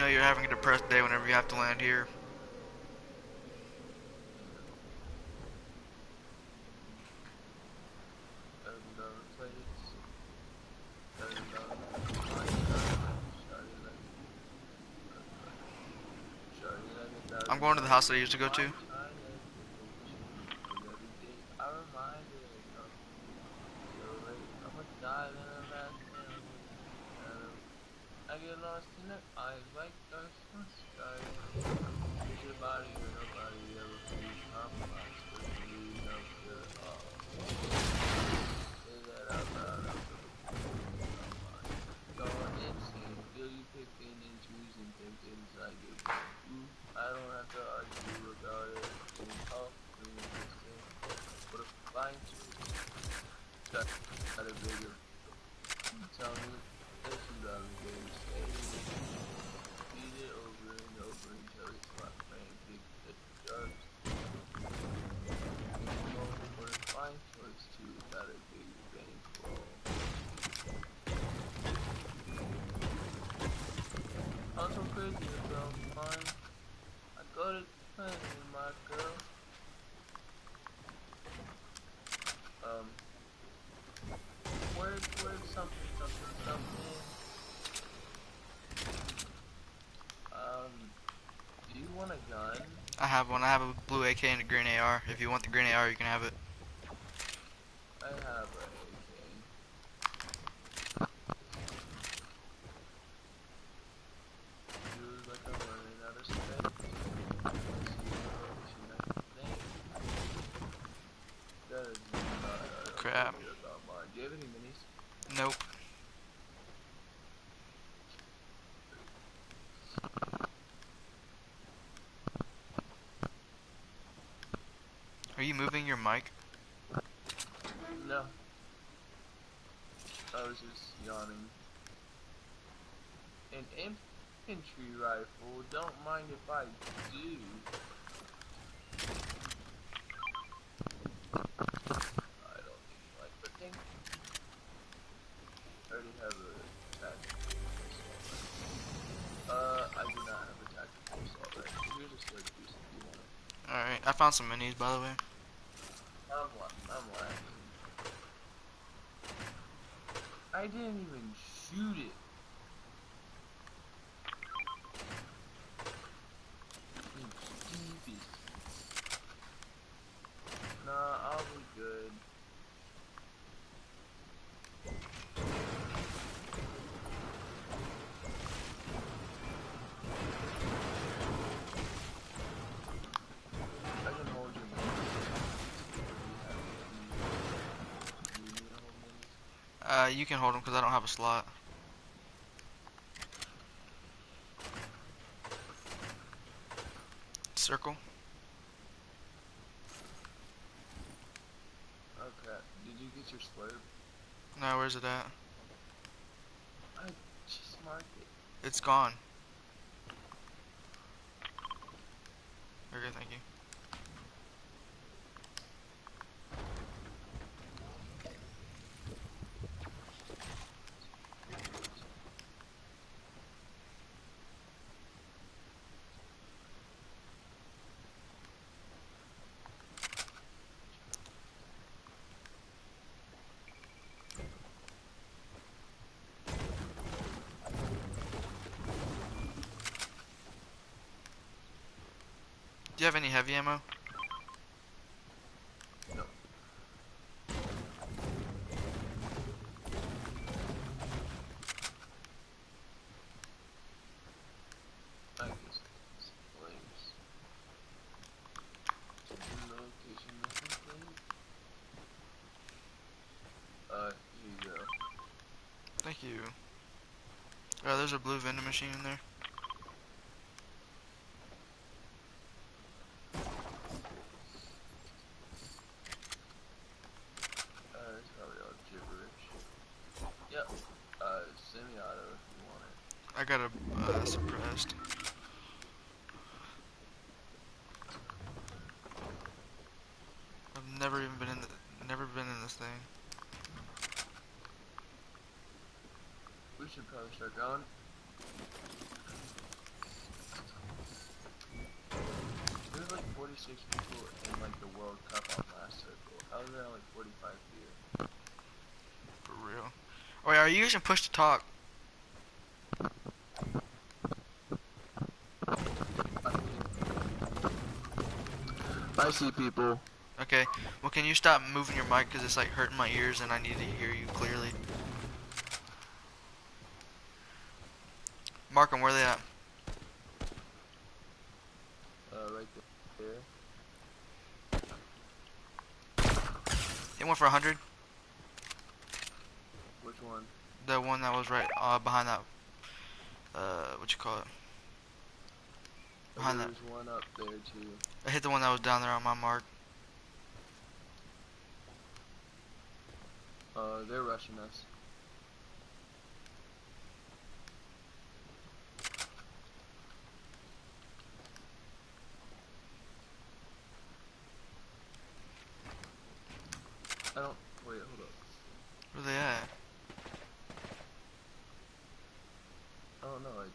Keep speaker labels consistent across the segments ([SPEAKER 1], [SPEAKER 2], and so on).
[SPEAKER 1] know you're having a depressed day whenever you have to land here.
[SPEAKER 2] $11 plates, $11 Minecraft, Shawty like
[SPEAKER 1] I'm
[SPEAKER 2] $1,000
[SPEAKER 1] going to the house that I
[SPEAKER 2] on
[SPEAKER 1] used to go
[SPEAKER 2] my
[SPEAKER 1] to.
[SPEAKER 2] China vacation. 'Cause every day I remind it of so late. I'ma die then I'm last and I get lost in the eyes like stars from the sky. Is your body or nobody ever fully compromised? Cause I'm leading up to say that out loud, I feel the pain in my mind. Going insane, feel you picking and choosing, thinking inside your brain. Ooh, I don't have to argue about everything. All feeling the same. What a fine choice. Got a bigger. You tell me that you love me, baby. Say it again. Repeat it over and over until it's my brain picks the drugs. Oh, what a fine choice too. Got a bigger bankroll. I'm so crazy about mine. I got it plenty, my girl. Um, word, something. Um, do you want a gun?
[SPEAKER 1] I have one. I have a blue AK and a green AR. If you want the green AR, you can have it.
[SPEAKER 2] I have a AK. Feels like I'm running out of space. I see a location I can think. That is not
[SPEAKER 1] Crap.
[SPEAKER 2] appropriate about mine. Do you have any minis?
[SPEAKER 1] Nope. Are you moving your mic?
[SPEAKER 2] No. I was just yawning. An infantry rifle. Don't mind if I do. I don't think you like, but thank you. I already have a tactical assault rifle. I do not have a tactical assault rifle. Here's a slurp juice if you want it.
[SPEAKER 1] Alright, I found some minis by the way.
[SPEAKER 2] I'm lagging. I didn't even shoot it. You devious. Nah, I'll be good. I can hold your minis if you have any. Do you need me to hold minis?
[SPEAKER 1] You can hold them because I don't have a slot. Circle.
[SPEAKER 2] Okay. Did you get your slurp?
[SPEAKER 1] No, where's it at?
[SPEAKER 2] I just marked it.
[SPEAKER 1] It's gone. Okay, thank you. Do you have any heavy ammo?
[SPEAKER 2] No. I guess it's flames. Location missing plate. Here you go.
[SPEAKER 1] Thank you. Oh, there's a blue vending machine in there.
[SPEAKER 2] It's probably all gibberish. Yep. Semi-auto if you want it.
[SPEAKER 1] I got a suppressed. I've never been in this thing.
[SPEAKER 2] We should probably start going. 46 people in like the World Cup on last circle. How is there only 45 here?
[SPEAKER 1] For real. Oh, yeah, are you using push to talk?
[SPEAKER 2] I see people.
[SPEAKER 1] Okay. Well, can you stop moving your mic because it's like hurting my ears and I need to hear you clearly. Mark them. Where they at?
[SPEAKER 2] Right there.
[SPEAKER 1] Hit one for 100.
[SPEAKER 2] Which one?
[SPEAKER 1] The one that was right behind that. What you call it? Behind that.
[SPEAKER 2] There's one up there too.
[SPEAKER 1] I hit the one that was down there on my mark.
[SPEAKER 2] They're rushing us. I don't. Wait, hold up.
[SPEAKER 1] Where they at?
[SPEAKER 2] I don't know. Like,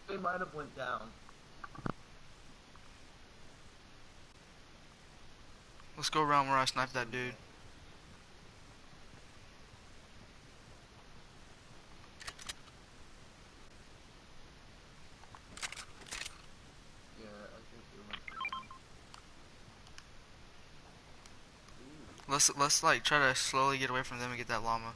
[SPEAKER 2] they might have went down.
[SPEAKER 1] Let's go around where I sniped that dude.
[SPEAKER 2] Yeah, I think they went down. Ooh.
[SPEAKER 1] Let's like try to slowly get away from them and get that llama.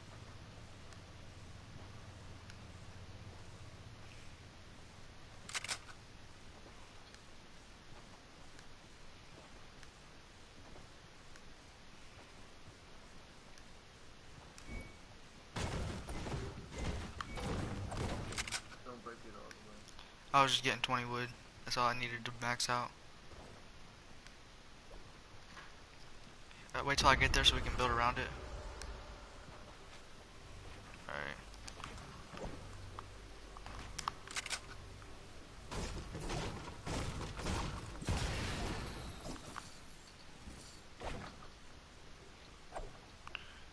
[SPEAKER 2] Don't break it all the way.
[SPEAKER 1] I was just getting 20 wood. That's all I needed to max out. Wait till I get there so we can build around it. Alright.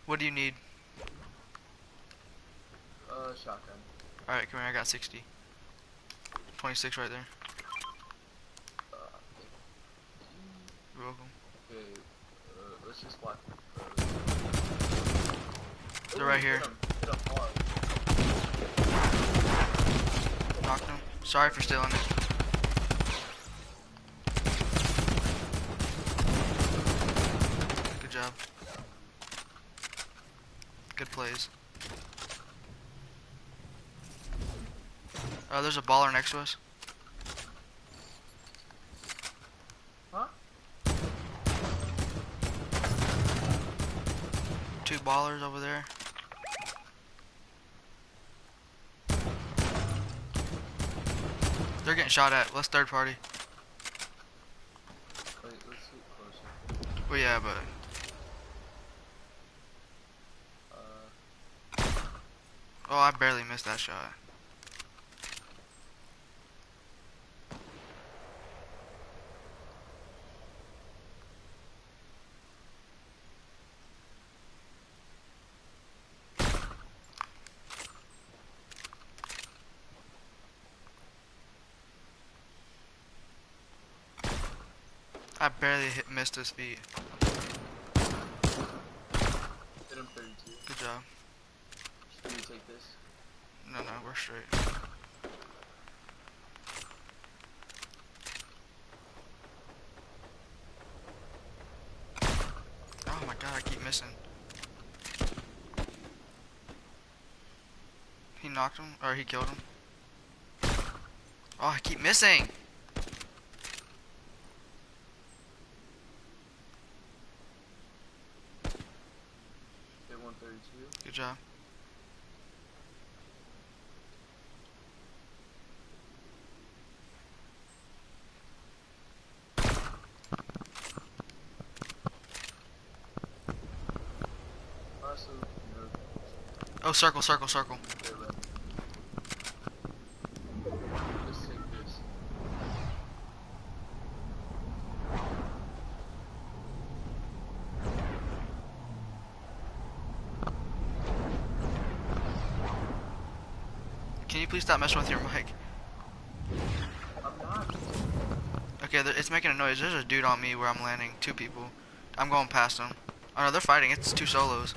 [SPEAKER 1] What do you need?
[SPEAKER 2] Shotgun.
[SPEAKER 1] Alright, come here, I got 60. 26 right there.
[SPEAKER 2] Thank
[SPEAKER 1] You're welcome.
[SPEAKER 2] you. Okay, let's just walk.
[SPEAKER 1] They're right here.
[SPEAKER 2] Hit 'em hard.
[SPEAKER 1] Knocked him. Sorry for stealing it. Good job. Good plays. There's a baller next to us.
[SPEAKER 2] Huh?
[SPEAKER 1] 2 ballers over there. They're getting shot at. Let's third party.
[SPEAKER 2] Wait, let's get closer.
[SPEAKER 1] Well, yeah, but oh, I barely missed that shot. I barely missed his feet.
[SPEAKER 2] Hit him 32.
[SPEAKER 1] Good job.
[SPEAKER 2] Can you take this?
[SPEAKER 1] No, we're straight. Oh my god, I keep missing. He knocked him, or he killed him. Oh, I keep missing!
[SPEAKER 2] Hit 132.
[SPEAKER 1] Good job.
[SPEAKER 2] Also,
[SPEAKER 1] Oh, circle, circle, circle.
[SPEAKER 2] they're left. Just take this.
[SPEAKER 1] Can you please stop messing with your mic?
[SPEAKER 2] I'm not.
[SPEAKER 1] Okay, it's making a noise. There's a dude on me where I'm landing. Two people. I'm going past them. Oh no, they're fighting. It's two solos.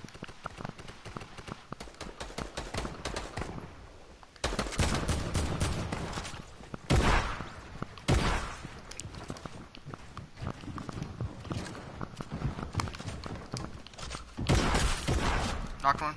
[SPEAKER 1] Knocked one.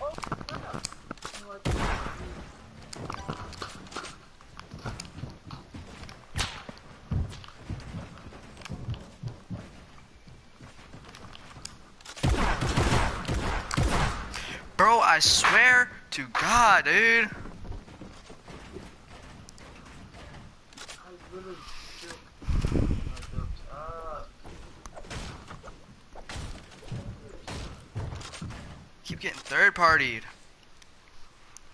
[SPEAKER 2] Oh, crap. Oh, I think
[SPEAKER 1] Bro, I swear to God, dude.
[SPEAKER 2] I literally killed my ducks. Ah,
[SPEAKER 1] Keep getting third partied.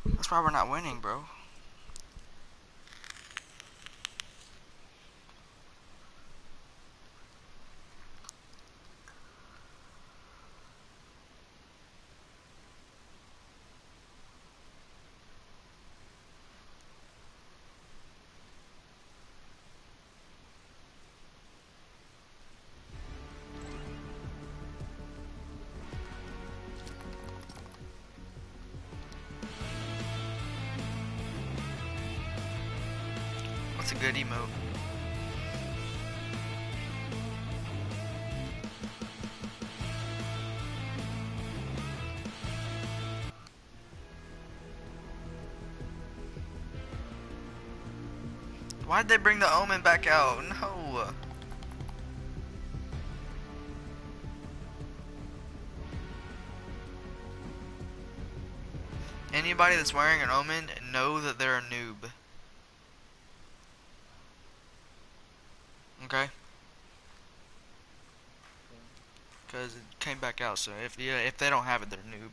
[SPEAKER 1] That's why we're not winning, bro. That's a good emote. Why'd they bring the Omen back out? No. Anybody that's wearing an Omen, know that they're a noob. Okay?
[SPEAKER 2] okay.
[SPEAKER 1] Because it came back out, so if they don't have it, they're a noob.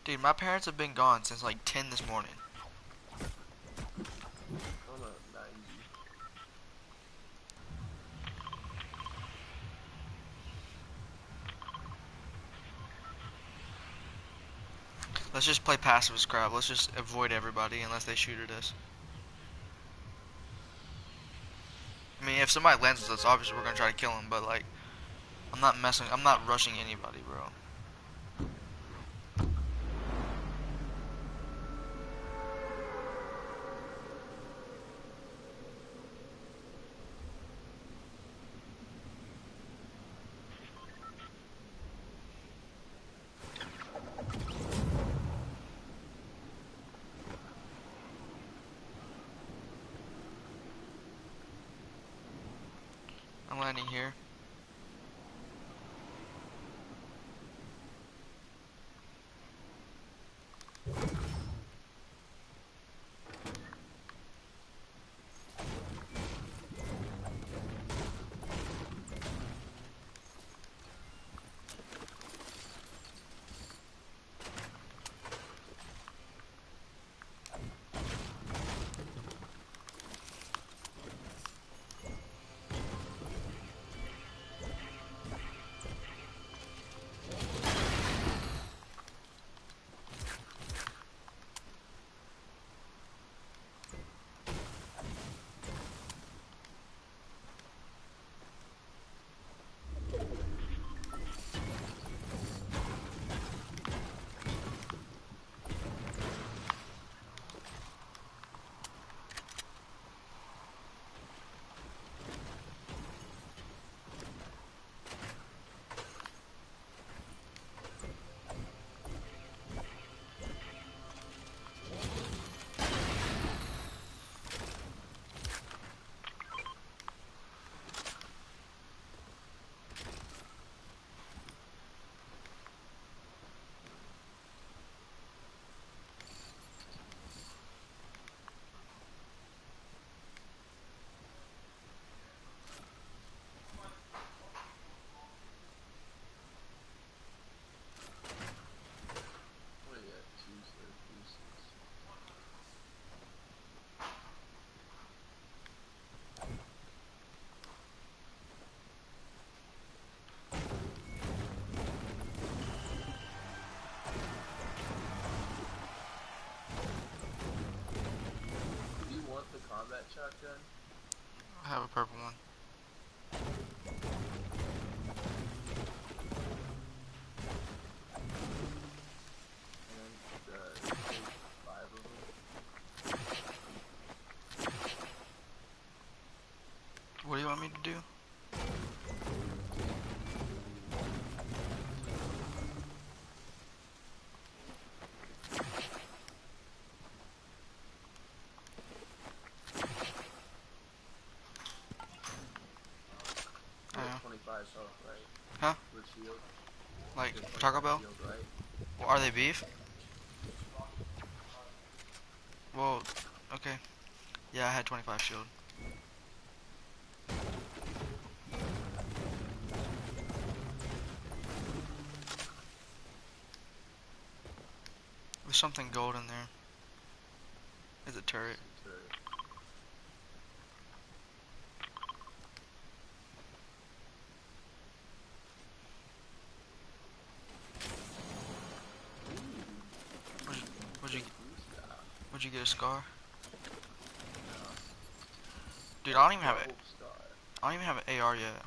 [SPEAKER 1] Dude, my parents have been gone since like 10 this morning.
[SPEAKER 2] I'm at 90.
[SPEAKER 1] Let's just play passive scrap. Let's just avoid everybody unless they shoot at us. I mean, if somebody lands with us, obviously we're gonna try to kill him, but like, I'm not rushing anybody, bro. I'm landing here.
[SPEAKER 2] combat shotgun?
[SPEAKER 1] I have a purple one.
[SPEAKER 2] And take 5 of them.
[SPEAKER 1] What do you want me to do?
[SPEAKER 2] You
[SPEAKER 1] I
[SPEAKER 2] have
[SPEAKER 1] know.
[SPEAKER 2] 25 health, right?
[SPEAKER 1] Huh?
[SPEAKER 2] With shield.
[SPEAKER 1] Like
[SPEAKER 2] You have
[SPEAKER 1] Taco
[SPEAKER 2] 25
[SPEAKER 1] Bell?
[SPEAKER 2] shield, right?
[SPEAKER 1] Well, are they beef? Well, okay. Yeah, I had 25 shield. There's something gold in there. Is it turret?
[SPEAKER 2] It's a turret.
[SPEAKER 1] Would you, would you
[SPEAKER 2] Take Gusta.
[SPEAKER 1] would you get a scar?
[SPEAKER 2] No.
[SPEAKER 1] Dude,
[SPEAKER 2] A
[SPEAKER 1] I don't even have it.
[SPEAKER 2] double star.
[SPEAKER 1] I don't even have an AR yet.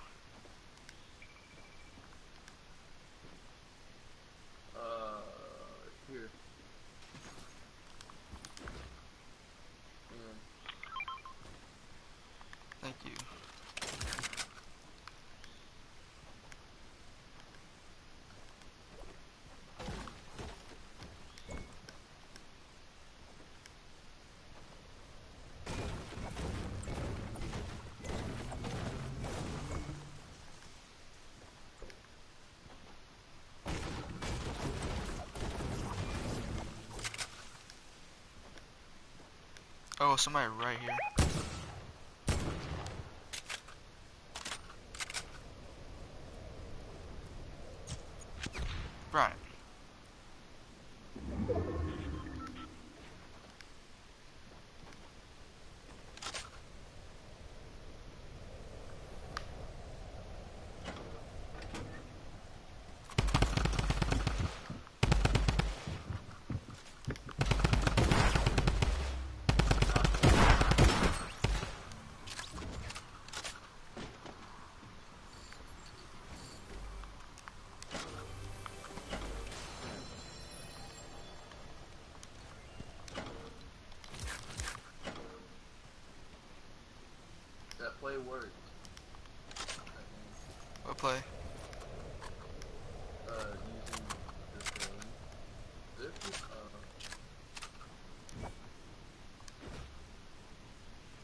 [SPEAKER 2] Here. And
[SPEAKER 1] Thank you. Oh, somebody right here. Right.
[SPEAKER 2] that play worked.
[SPEAKER 1] What play?
[SPEAKER 2] Using the thing.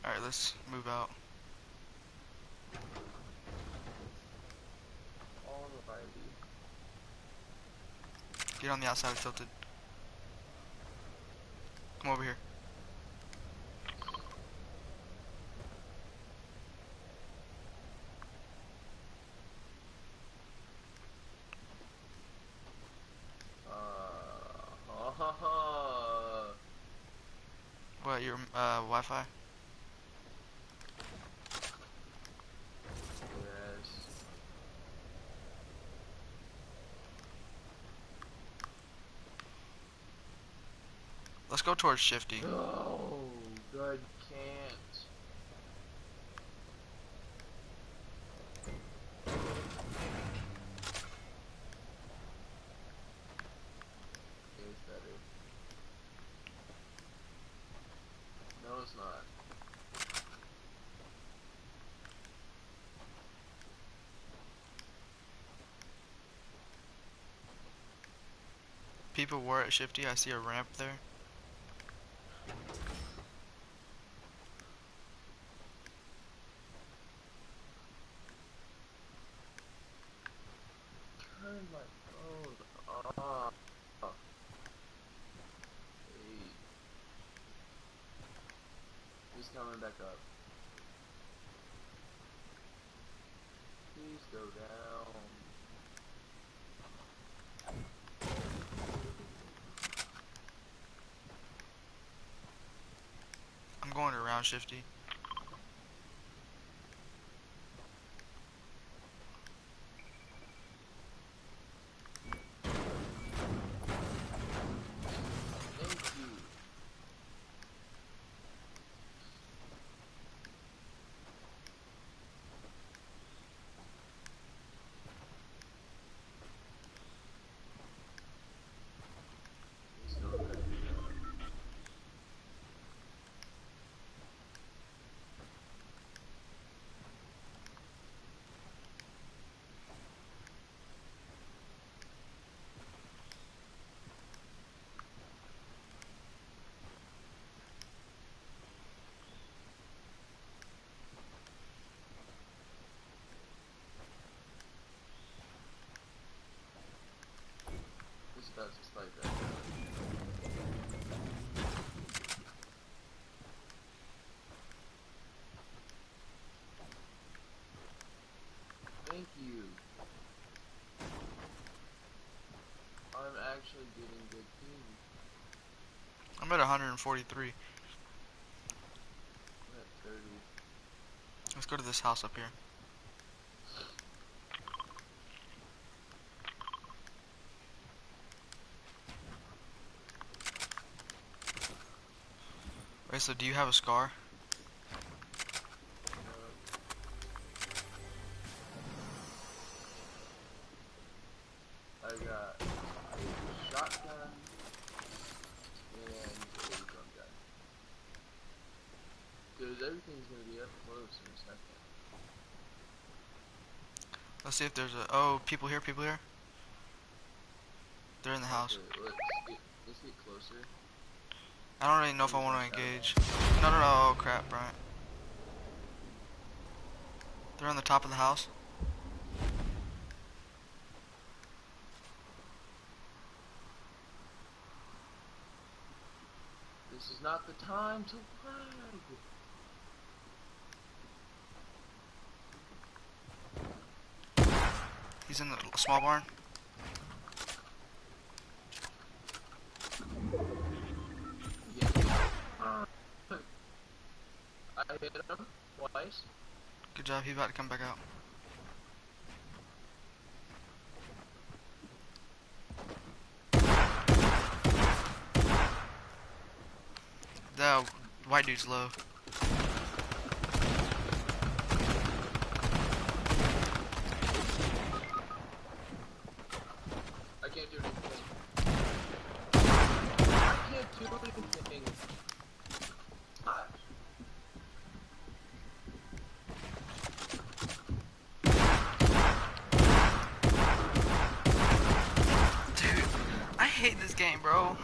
[SPEAKER 1] Alright, let's move out.
[SPEAKER 2] Alrighty.
[SPEAKER 1] Get on the outside of Tilted. Come over here.
[SPEAKER 2] Ha ha ha.
[SPEAKER 1] What, your Wi-Fi?
[SPEAKER 2] Yes.
[SPEAKER 1] Let's go towards Shifty.
[SPEAKER 2] No, God can't. It's better. No, it's not.
[SPEAKER 1] People were at Shifty. I see a ramp there.
[SPEAKER 2] Turn my phone off. Hey, he's coming back up. Please go down.
[SPEAKER 1] I'm going around Shifty.
[SPEAKER 2] Thank you.
[SPEAKER 1] at 143.
[SPEAKER 2] I'm at 30.
[SPEAKER 1] Let's go to this house up here. Wait, so do you have a scar?
[SPEAKER 2] I got a shotgun and a drum gun. Because everything's gonna be up close in a second.
[SPEAKER 1] Let's see if there's a... Oh, people here, people here. They're in the house.
[SPEAKER 2] Okay, let's get closer.
[SPEAKER 1] I don't really know if I want to engage. No, no, no. Oh, crap, Bryant. They're on the top of the house.
[SPEAKER 2] This is not the time to lag.
[SPEAKER 1] He's in the small barn.
[SPEAKER 2] Yeah. I hit him twice.
[SPEAKER 1] Good job. He's about to come back out. The white dude's low.
[SPEAKER 2] I can't do anything. I can't do anything. Ah.
[SPEAKER 1] Dude, I hate this game, bro.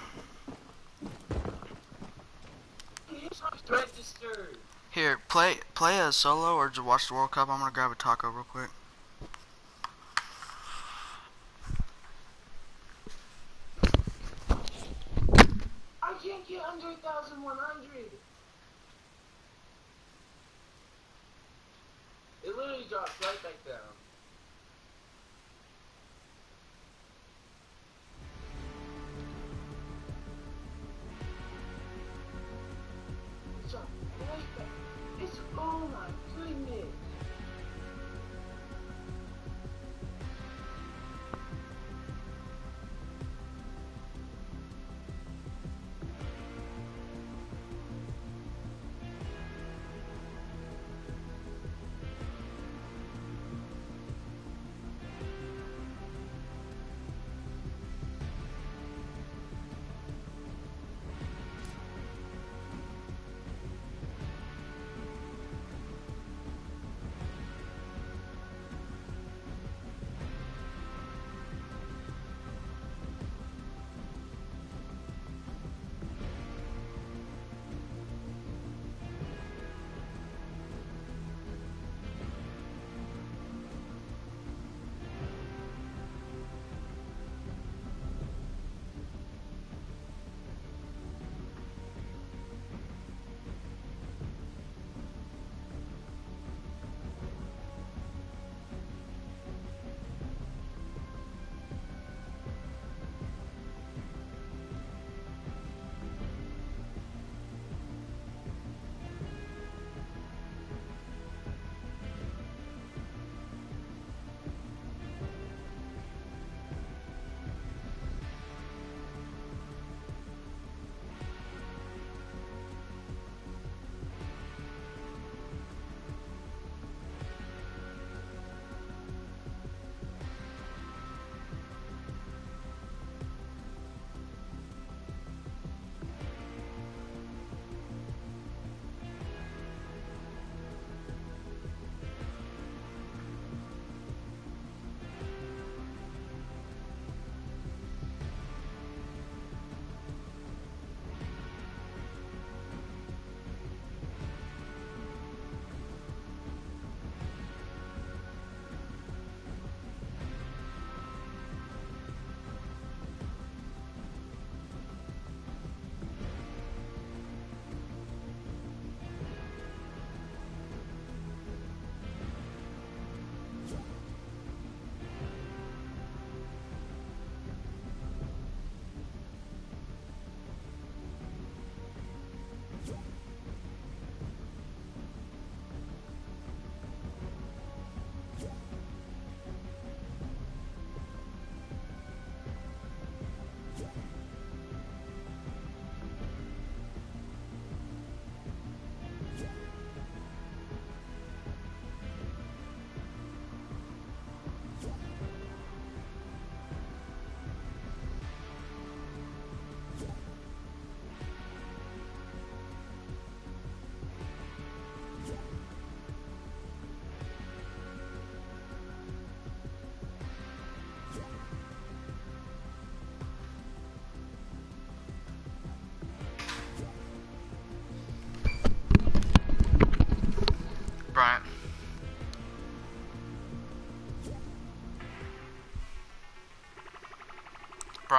[SPEAKER 2] Here's my registered.
[SPEAKER 1] Here, play as solo or just watch the World Cup. I'm gonna grab a taco real quick.
[SPEAKER 2] I can't get under 1,100. It literally drops right back down. It dropped right back. It's, oh my goodness.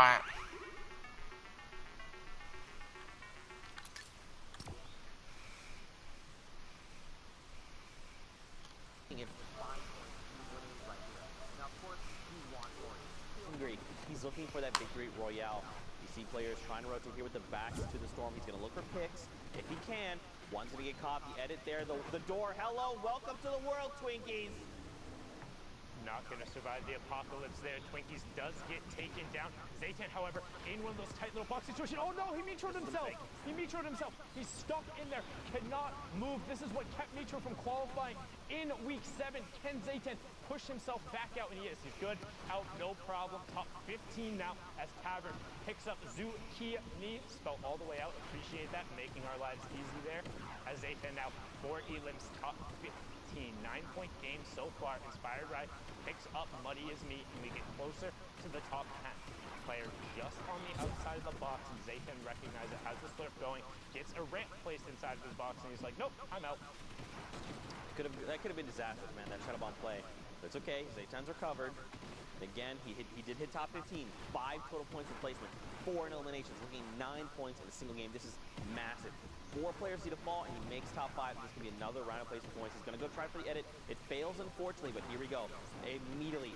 [SPEAKER 1] Bryant.
[SPEAKER 3] At 5 points, he's winning right here. Now, of course, you want more. Agree. He's looking for that victory royale. You see players trying to rotate here with the backs to the storm. He's going to look for picks if he can. One's going to get caught. The edit there. The door. Hello. Welcome to the world, Twinkies.
[SPEAKER 4] Not going to survive the apocalypse there. Twinkies does get taken down. Zaytan, however, in one of those tight little box situations. Oh no, he metroed himself. He metroed himself. He's stuck in there. Cannot move. This is what kept Metro from qualifying in week 7. Can Zaytan push himself back out? And he is. He's good. Out, no problem. Top 15 now as Tavern picks up Zucchini. Spelled all the way out. Appreciate that. Making our lives easy there. As Zaytan now 4 elims, top 15. 9-point game so far. Inspired Ride picks up Muddy as Meat, and we get closer to the top 10. Player just on the outside of the box, and Zaytan recognizes it, has the slurp going, gets a ramp placed inside of his box, and he's like, nope, I'm out.
[SPEAKER 3] That could have been disastrous, man. That shuttle bomb play. But it's okay. Zaytan's recovered. Again, he did hit top 15. 5 total points in placement. 4 in eliminations. Looking 9 points in a single game. This is massive. 4 players need to fall, and he makes top 5. This can be another round of placement points. He's going to go try for the edit. It fails, unfortunately, but here we go. Immediately.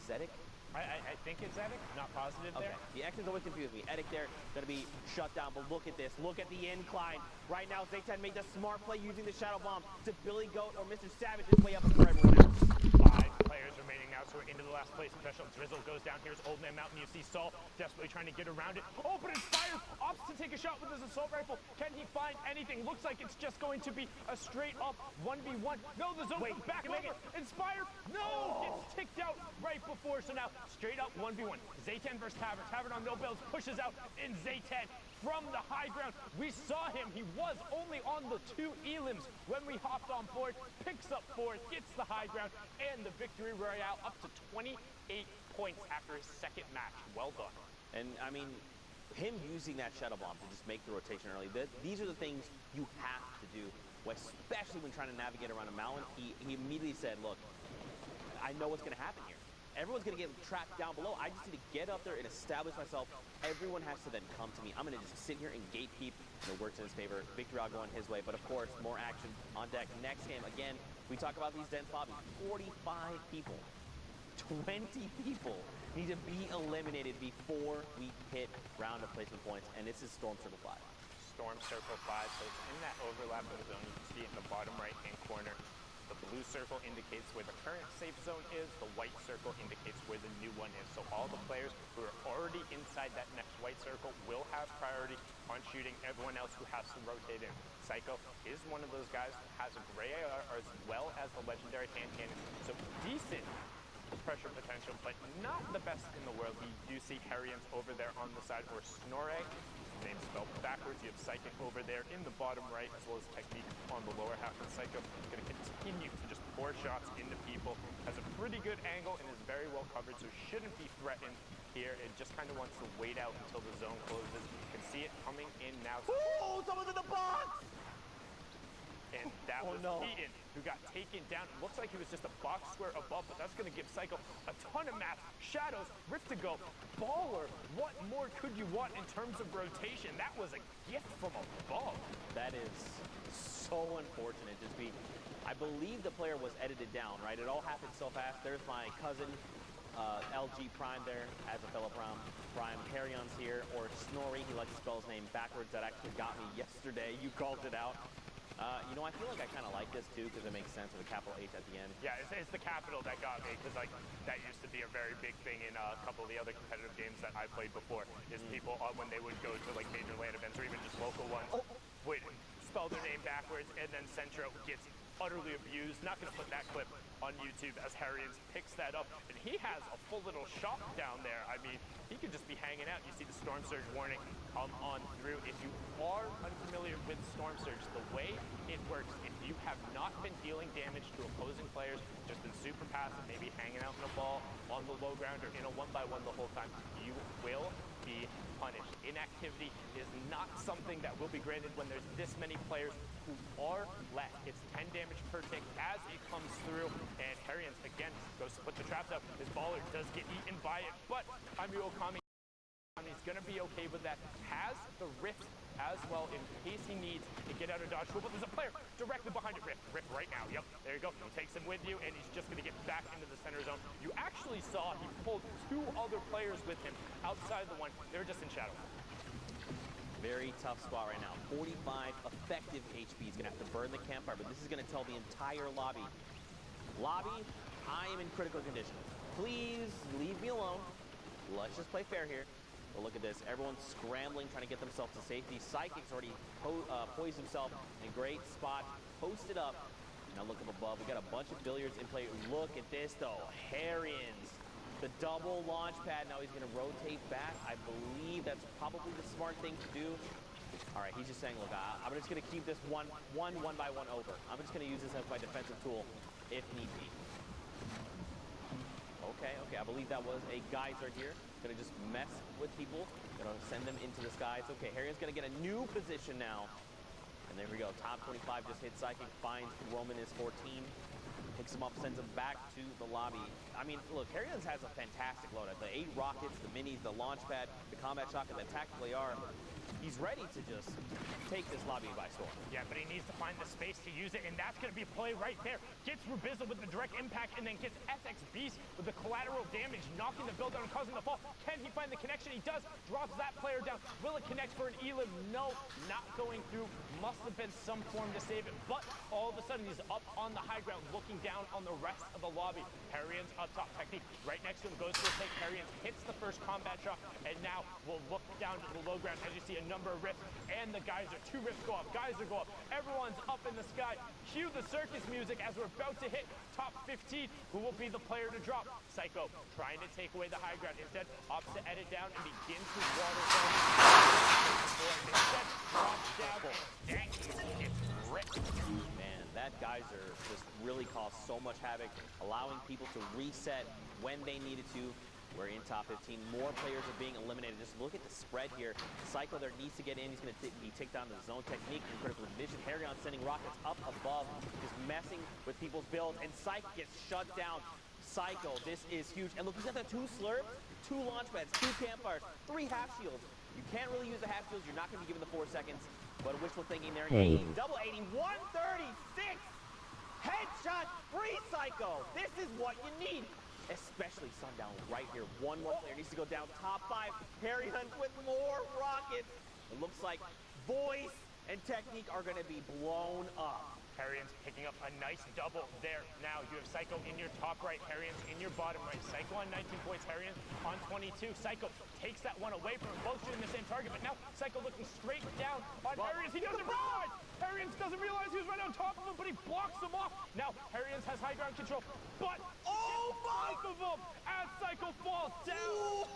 [SPEAKER 3] Zedek?
[SPEAKER 4] I think it's Edik, not positive there.
[SPEAKER 3] The X is always confused me. Edik there, going to be shut down, but look at this. Look at the incline. Right now, Zaytan made the smart play using the Shadow Bomb to Billy Goat or Mr. Savage his way up for everyone else.
[SPEAKER 4] 5 players remaining now, so we're into the last place. Special Drizzle goes down. Here's Old Man Mountain. You see Saul desperately trying to get around it. Oh, but Inspired opts to take a shot with his assault rifle. Can he find anything? Looks like it's just going to be a straight up 1v1. No, the zone comes back over. Inspired, no! Gets ticked out right before, so now straight up 1v1. Zaytan versus Tavern. Tavern on no bells pushes out, and Zaytan from the high ground. We saw him. He was only on the 2 elims when we hopped on board. Picks up 4, gets the high ground, and the victory royale up to 28 points after his 2nd match. Well done.
[SPEAKER 3] And, I mean, him using that Shadow Bomb to just make the rotation early, these are the things you have to do, especially when trying to navigate around a mountain. He immediately said, look, I know what's going to happen here. Everyone's going to get trapped down below. I just need to get up there and establish myself. Everyone has to then come to me. I'm going to just sit here and gatekeep, and it works in his favor. Victory all going his way, but of course, more action on deck. Next game, again, we talk about these dense lobbies. 45 people, 20 people need to be eliminated before we hit round of placement points, and this is Storm Circle 5.
[SPEAKER 4] Storm Circle 5, so it's in that overlap of the zone. You can see it in the bottom right-hand corner. The blue circle indicates where the current safe zone is. The white circle indicates where the new one is. So all the players who are already inside that next white circle will have priority on shooting. Everyone else who has to rotate in. Psycho is one of those guys who has a gray AR as well as the legendary hand cannon. So decent pressure potential, but not the best in the world. You do see Harrians over there on the side, or Snorre. Name spelled backwards. You have Psychic over there in the bottom right, as well as Technique on the lower half. And Psycho is going to continue to just pour shots into people. Has a pretty good angle and is very well covered, so shouldn't be threatened here. It just kind of wants to wait out until the zone closes. You can see it coming in now.
[SPEAKER 3] Oh, someone's in the box!
[SPEAKER 4] And that was Keaton, who got taken down. It looks like he was just a box square above, but that's going to give Psycho a ton of maps. Shadows, Rift to go, Baller. What more could you want in terms of rotation? That was a gift from above.
[SPEAKER 3] That is so unfortunate. I believe the player was edited down, right? It all happened so fast. There's my cousin, LG Prime there, as a fellow Prime. Carrion's here, or Snorri. He likes to spell his name backwards. That actually got me yesterday. You called it out. You know, I feel like I kind of like this, too, because it makes sense with a capital H at the end.
[SPEAKER 4] Yeah, it's the capital that got me, because, like, that used to be a very big thing in a couple of the other competitive games that I played before, is people, when they would go to, like, major LAN events, or even just local ones, would spell their name backwards, and then Centro gets utterly abused. Not going to put that clip on YouTube as Harrians picks that up, and he has a full little shop down there. I mean, he could just be hanging out. You see the Storm Surge warning come on through. If you are unfamiliar with Storm Surge, the way it works, if you have not been dealing damage to opposing players, just been super passive, maybe hanging out in a ball on the low ground or in a 1x1 the whole time, you will be punished. Inactivity is not something that will be granted when there's this many players who are left. It's 10 damage per tick as it comes through, and Harrians again goes to put the traps up. His baller does get eaten by it, but Amiru Okami He's going to be okay with that. Has the Rift as well in case he needs to get out of dodge tool, but there's a player directly behind it. Rift right now. Yep, there you go. He takes him with you, and he's just going to get back into the center zone. You actually saw he pulled 2 other players with him outside the one. They're just in shadow.
[SPEAKER 3] Very tough spot right now. 45 effective HP. He's going to have to burn the campfire, but this is going to tell the entire lobby. Lobby, I am in critical condition. Please leave me alone. Let's just play fair here. But look at this. Everyone's scrambling, trying to get themselves to safety. Psychic's already poised himself in a great spot, posted up. Now look up above. We got a bunch of billiards in play. Look at this, though. Harrians. The double launch pad. Now he's going to rotate back. I believe that's probably the smart thing to do. All right, he's just saying, look, I'm just going to keep this one by one over. I'm just going to use this as my defensive tool if need be. Okay, I believe that was a geyser here. Gonna just mess with people. Gonna send them into the skies. Okay, Harrigan's gonna get a new position now. And there we go. Top 25 just hit Psychic. Finds Roman is 14. Picks him up, sends him back to the lobby. I mean, look, Harrigan's has a fantastic loadout. The 8 rockets, the minis, the launch pad, the combat shotgun, the tactical AR. He's ready to just take this lobby by storm.
[SPEAKER 4] Yeah, but he needs to find the space to use it, and that's going to be a play right there. Gets Rubizzle with the direct impact, and then gets SX Beast with the collateral damage, knocking the build down and causing the fall. Can he find the connection? He does. Drops that player down. Will it connect for an Elim? No, not going through. Must have been some form to save it, but all of a sudden he's up on the high ground, looking down on the rest of the lobby. Harrigan's up top. Technique right next to him, goes to a take. Harrigan hits the first combat shot, and now we'll look down to the low ground as you see a number of rifts, and the geyser. 2 rifts go up, geyser go up. Everyone's up in the sky. Cue the circus music as we're about to hit top 15. Who will be the player to drop? Psycho trying to take away the high ground. Instead, opts to edit down and begins his water zone. Instead, drops down and dang, it's ripped.
[SPEAKER 3] Man, that geyser just really caused so much havoc, allowing people to reset when they needed to. We're in top 15. More players are being eliminated. Just look at the spread here. Psycho there needs to get in. He's going to be ticked down to the zone technique and critical vision. Harrigan sending rockets up above, just messing with people's builds. And Psych gets shut down. Psycho, this is huge. And look, he's got the 2 slurps, 2 launch pads, 2 campfires, 3 half shields. You can't really use the half shields. You're not going to be given the 4 seconds. But wishful thinking there. Double 80, 136. Headshot free Psycho. This is what you need. Especially Sundown right here. One more player needs to go down. Top 5. Harry Hunt with more rockets. It looks like voice and technique are going to be blown up.
[SPEAKER 4] Harrigan's picking up a nice double there. Now you have Psycho in your top right, Harrigan's in your bottom right. Psycho on 19 points, Harrigan on 22. Psycho takes that one away from him, both shooting the same target, but now Psycho looking straight down on Harrigan. He doesn't realize! Harrigan doesn't realize he was right on top of him, but he blocks him off. Now Harrigan has high ground control, but both of them as Psycho falls down.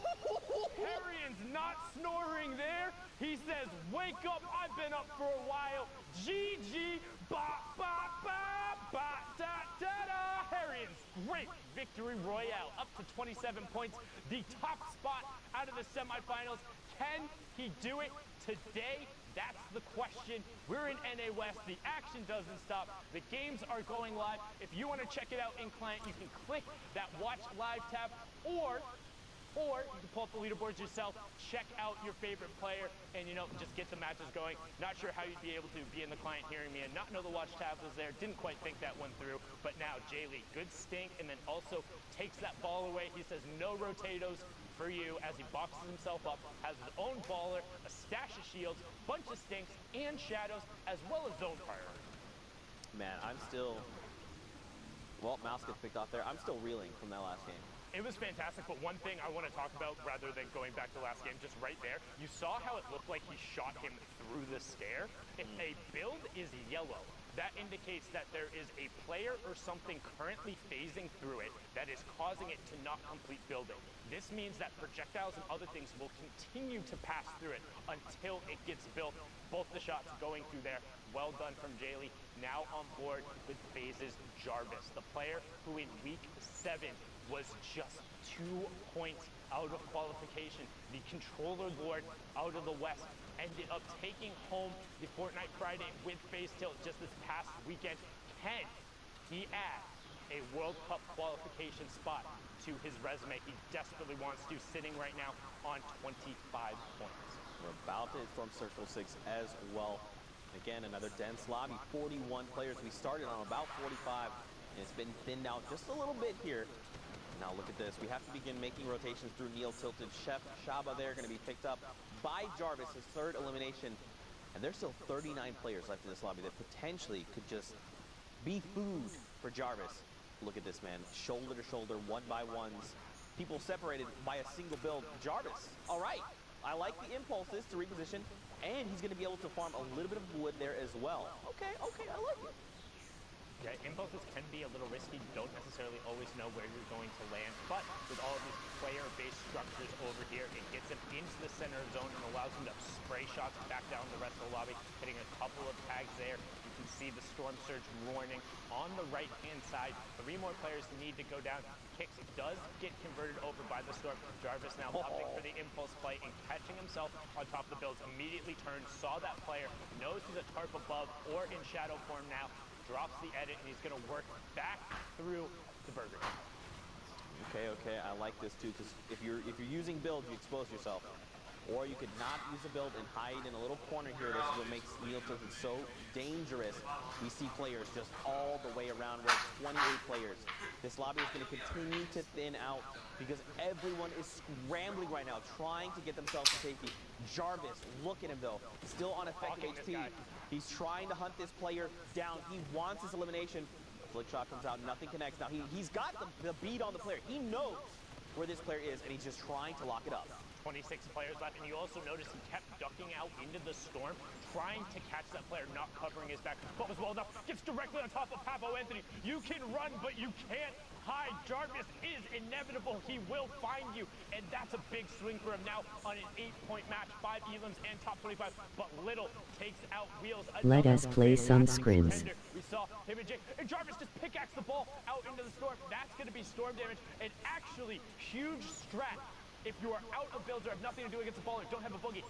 [SPEAKER 4] Harrigan's not snoring there. He says, wake up, I've been up for a while. GG, ba ba ba ba da da da. Harrigan's great victory royale, up to 27 points, the top spot out of the semifinals. Can he do it today? That's the question. We're in NA West. The action doesn't stop. The games are going live. If you want to check it out in client, you can click that watch live tab, or you can pull up the leaderboards yourself, check out your favorite player, and, you know, just get the matches going. Not sure how you'd be able to be in the client hearing me and not know the watch tab was there. Didn't quite think that one through. But now, Jaylee, good stink, and then also takes that ball away. He says, no rotatos for you as he boxes himself up, has his own baller, a stash of shields, bunch of stinks, and shadows, as well as zone priority.
[SPEAKER 3] Man, I'm still... Well, Mouse gets picked off there. I'm still reeling from that last game.
[SPEAKER 4] It was fantastic, but one thing I want to talk about rather than going back to last game, just right there, you saw how it looked like he shot him through the stair. If a build is yellow, that indicates that there is a player or something currently phasing through it that is causing it to not complete building. This means that projectiles and other things will continue to pass through it until it gets built. Both the shots going through there. Well done from Jaylee. Now on board with phases Jarvis, the player who in week 7 was just 2 points out of qualification. The controller lord out of the West ended up taking home the Fortnite Friday with FaceTilt just this past weekend. Can he add a World Cup qualification spot to his resume. He desperately wants to, sitting right now on 25 points.
[SPEAKER 3] We're about to storm Circle 6 as well. Again, another dense lobby, 41 players. We started on about 45, and it's been thinned out just a little bit here. Now look at this. We have to begin making rotations through Neil Tilted. Chef Shaba there going to be picked up by Jarvis, his third elimination. And there's still 39 players left in this lobby that potentially could just be food for Jarvis. Look at this, man. Shoulder to shoulder, one by ones. People separated by a single build. Jarvis, all right. I like the impulses to reposition, and he's going to be able to farm a little bit of wood there as well. Okay, I like it.
[SPEAKER 4] Yeah, impulses can be a little risky. You don't necessarily always know where you're going to land, but with all of these player-based structures over here, it gets him into the center of zone and allows him to spray shots back down the rest of the lobby, hitting a couple of tags there. You can see the Storm Surge warning on the right-hand side. 3 more players need to go down. Kicks does get converted over by the Storm. Jarvis now opting for the impulse play and catching himself on top of the builds. Immediately turns, saw that player, knows he's a tarp above or in shadow form now. Drops the edit, and he's going to work back through the burger.
[SPEAKER 3] Okay, I like this too, because if you're using builds, you expose yourself. Or you could not use a build and hide in a little corner here. This is what makes Neil Tilted so dangerous. We see players just all the way around. We're at 28 players. This lobby is going to continue to thin out because everyone is scrambling right now, trying to get themselves to safety. Jarvis, look at him though, still on effective HP. He's trying to hunt this player down. He wants his elimination. Flick shot comes out, nothing connects. Now he's got the beat on the player. He knows where this player is, and he's just trying to lock it up.
[SPEAKER 4] 26 players left, and you also notice he kept ducking out into the storm, trying to catch that player, not covering his back. But was well enough, gets directly on top of Pavo Anthony. You can run, but you can't hide. Jarvis is inevitable. He will find you, and that's a big swing for him now on an 8-point match, 5 elims and top 25. But Little takes out Wheels.
[SPEAKER 5] Let us play some scrims.
[SPEAKER 4] We saw him and Jake, and Jarvis just pickaxe the ball out into the storm. That's going to be storm damage, and actually huge strat. If you are out of builds or have nothing to do against the ball or don't have a boogie,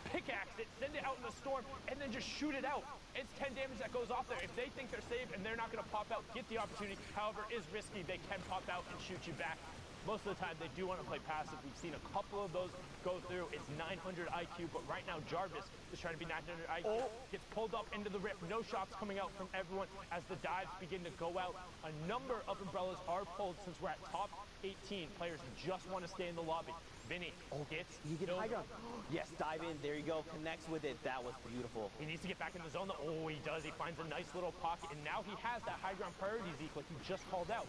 [SPEAKER 4] pickaxe it, send it out in the storm, and then just shoot it out. It's 10 damage that goes off there. If they think they're safe and they're not going to pop out, get the opportunity. However, is risky. They can pop out and shoot you back. Most of the time, they do want to play passive. We've seen a couple of those go through. It's 900 IQ, but right now, Jarvis is trying to be 900 IQ. Gets pulled up into the rip. No shots coming out from everyone as the dives begin to go out. A number of umbrellas are pulled since we're at top 18. Players just want to stay in the lobby. Vinny gets
[SPEAKER 3] You get high ground. Yes, dive in. There you go. Connects with it. That was beautiful.
[SPEAKER 4] He needs to get back in the zone. Oh, he does. He finds a nice little pocket, and now he has that high ground priority, Zeke, like he just called out.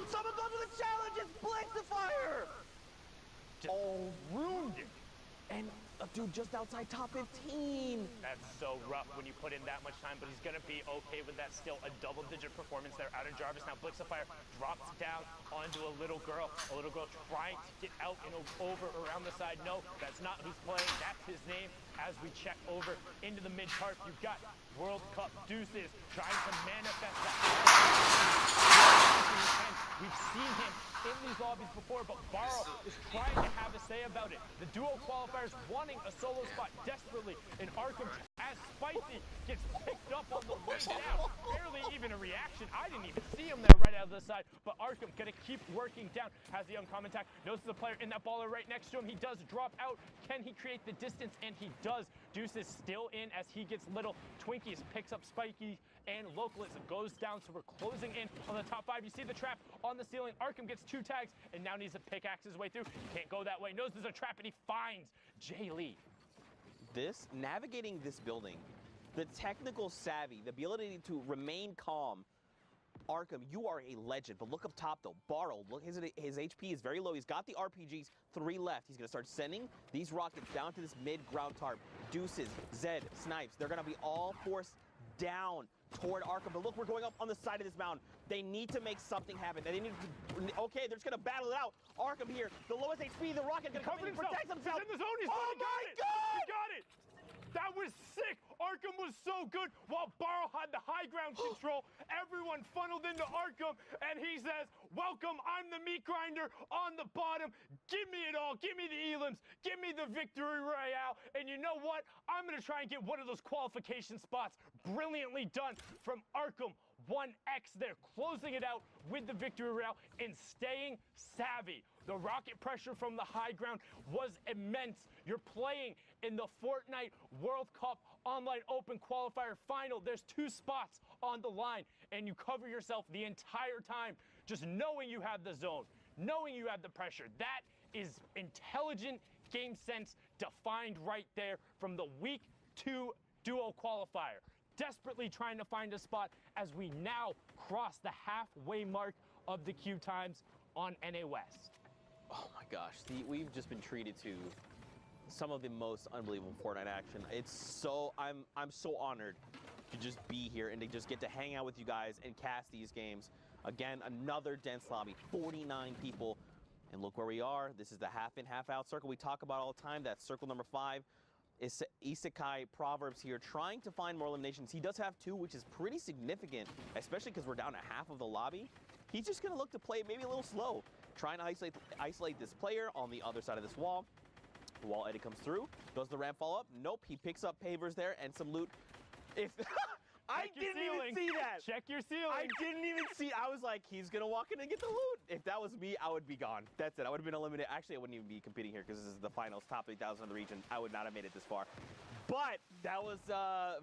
[SPEAKER 3] Someone goes with a challenge. It's Blixifier.
[SPEAKER 4] Ruined it.
[SPEAKER 3] And a dude just outside top 15.
[SPEAKER 4] That's so rough when you put in that much time, but he's going to be okay with that still. A double-digit performance there out of Jarvis. Now Blixifier drops down onto a little girl. A little girl trying to get out and over around the side. No, that's not who's playing. That's his name. As we check over into the mid-tarp, you've got World Cup Deuces trying to manifest that. We've seen him in these lobbies before, but Barrow is trying to have a say about it. The duo qualifiers wanting a solo spot desperately, and Arkham, as Spicy, gets picked up on the way down. Barely even a reaction. I didn't even see him there right out of the side, but Arkham gonna keep working down. Has the uncommon attack, notices the player in that baller right next to him. He does drop out. Can he create the distance? And he does. Deuce is still in as he gets little. Twinkies picks up Spiky, and Localist goes down, so we're closing in on the top 5. You see the trap on the ceiling. Arkham gets 2 tags, and now needs to pickaxe his way through. Can't go that way. Knows there's a trap, and he finds Jay Lee.
[SPEAKER 3] Navigating this building, the technical savvy, the ability to remain calm. Arkham, you are a legend, but look up top though. Barrow, look, his HP is very low. He's got the RPGs, 3 left. He's gonna start sending these rockets down to this mid-ground tarp. Deuces, Zed, Snipes, they're gonna be all forced down toward Arkham. But look, we're going up on the side of this mountain. They need to make something happen. They need to, okay, they're just gonna battle it out. Arkham here, the lowest HP, the rocket gonna come in and protect himself.
[SPEAKER 4] He's in the zone, he's
[SPEAKER 3] oh my God!
[SPEAKER 4] He got it! That was sick! Arkham was so good while Barrow had the high ground control. Everyone funneled into Arkham, and he says, welcome, I'm the meat grinder on the bottom. Give me it all. Give me the elims. Give me the victory royale. And you know what? I'm going to try and get one of those qualification spots. Brilliantly done from Arkham. 1x there, closing it out with the victory royale and staying savvy. The rocket pressure from the high ground was immense. You're playing in the Fortnite World Cup Online Open Qualifier Final. There's 2 spots on the line, and you cover yourself the entire time, just knowing you have the zone, knowing you have the pressure. That is intelligent game sense defined right there from the Week 2 duo qualifier. Desperately trying to find a spot as we now cross the halfway mark of the queue times on NA West.
[SPEAKER 3] Oh my gosh, we've just been treated to some of the most unbelievable Fortnite action. It's so, I'm so honored to just be here and to just get to hang out with you guys and cast these games. Again, another dense lobby, 49 people. And look where we are. This is the half in, half out circle we talk about all the time. That's circle number 5. Is Isekai Proverbs here trying to find more eliminations. He does have 2, which is pretty significant, especially because we're down to half of the lobby. He's just going to look to play maybe a little slow, trying to isolate this player on the other side of this wall. The wall edit comes through. Does the ramp fall up? Nope. He picks up pavers there and some loot. If I didn't even see that.
[SPEAKER 4] Check your ceiling.
[SPEAKER 3] I didn't even see. I was like, he's going to walk in and get the loot. If that was me, I would be gone. That's it. I would have been eliminated. Actually, I wouldn't even be competing here because this is the finals, top 8,000 of the region. I would not have made it this far. But that was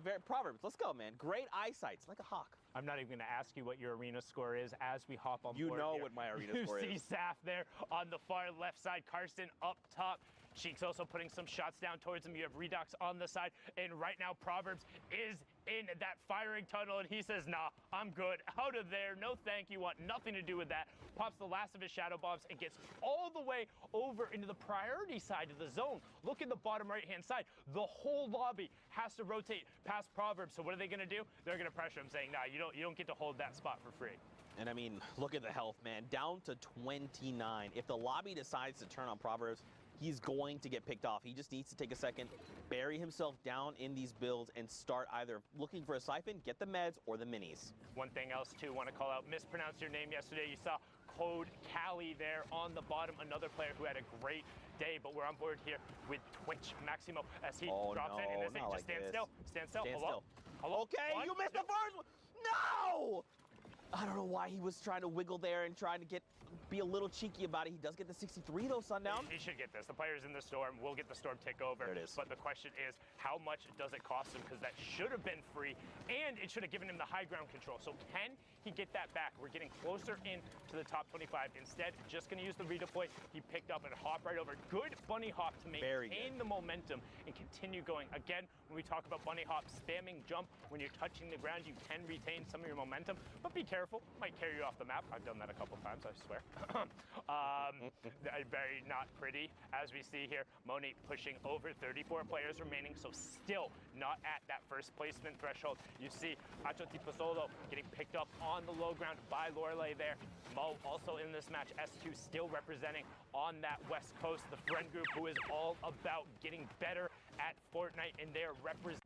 [SPEAKER 3] very Proverbs. Let's go, man. Great eyesight. It's like a hawk.
[SPEAKER 4] I'm not even going to ask you what your arena score is as we hop on board.
[SPEAKER 3] You know
[SPEAKER 4] here.
[SPEAKER 3] what my arena score
[SPEAKER 4] You
[SPEAKER 3] is.
[SPEAKER 4] see Saf there on the far left side. Karsten up top. Cheeks also putting some shots down towards him. You have Redux on the side. And right now, Proverbs is in that firing tunnel. And he says, nah, I'm good. Out of there. No thank you. Want nothing to do with that. Pops the last of his shadow bombs and gets all the way over into the priority side of the zone. Look at the bottom right-hand side. The whole lobby has to rotate past Proverbs. So what are they going to do? They're going to pressure him, saying, nah, you don't get to hold that spot for free.
[SPEAKER 3] And I mean, look at the health, man. Down to 29. If the lobby decides to turn on Proverbs, he's going to get picked off. He just needs to take a second, bury himself down in these builds, and start either looking for a siphon, get the meds, or the minis.
[SPEAKER 4] One thing else, too, want to call out, mispronounced your name yesterday. You saw Code Cali there on the bottom, another player who had a great day, but we're on board here with Twitch Maximo as he drops in, and this thing just stand still. Stand still. Hello? Hello?
[SPEAKER 3] Okay,
[SPEAKER 4] One,
[SPEAKER 3] you missed the first one. No! I don't know why he was trying to wiggle there and trying to be a little cheeky about it. He does get the 63 though, Sundown.
[SPEAKER 4] He should get this. The player's in the storm. We'll get the storm tick over.
[SPEAKER 3] There it is.
[SPEAKER 4] But the question is, how much does it cost him? Because that should have been free, and it should have given him the high ground control. So can he get that back? We're getting closer in to the top 25. Instead, just going to use the redeploy. He picked up and hop right over. Good bunny hop to maintain the momentum and continue going. Again, when we talk about bunny hop, spamming jump, when you're touching the ground, you can retain some of your momentum. But be careful. Might carry you off the map. I've done that a couple times, I swear. Very not pretty. As we see here, Moni pushing over 34 players remaining, so still not at that first placement threshold. You see Acho Tipasolo getting picked up on the low ground by Lorelei there. Mo also in this match. S2 still representing on that West Coast, the friend group who is all about getting better at Fortnite, and they're representing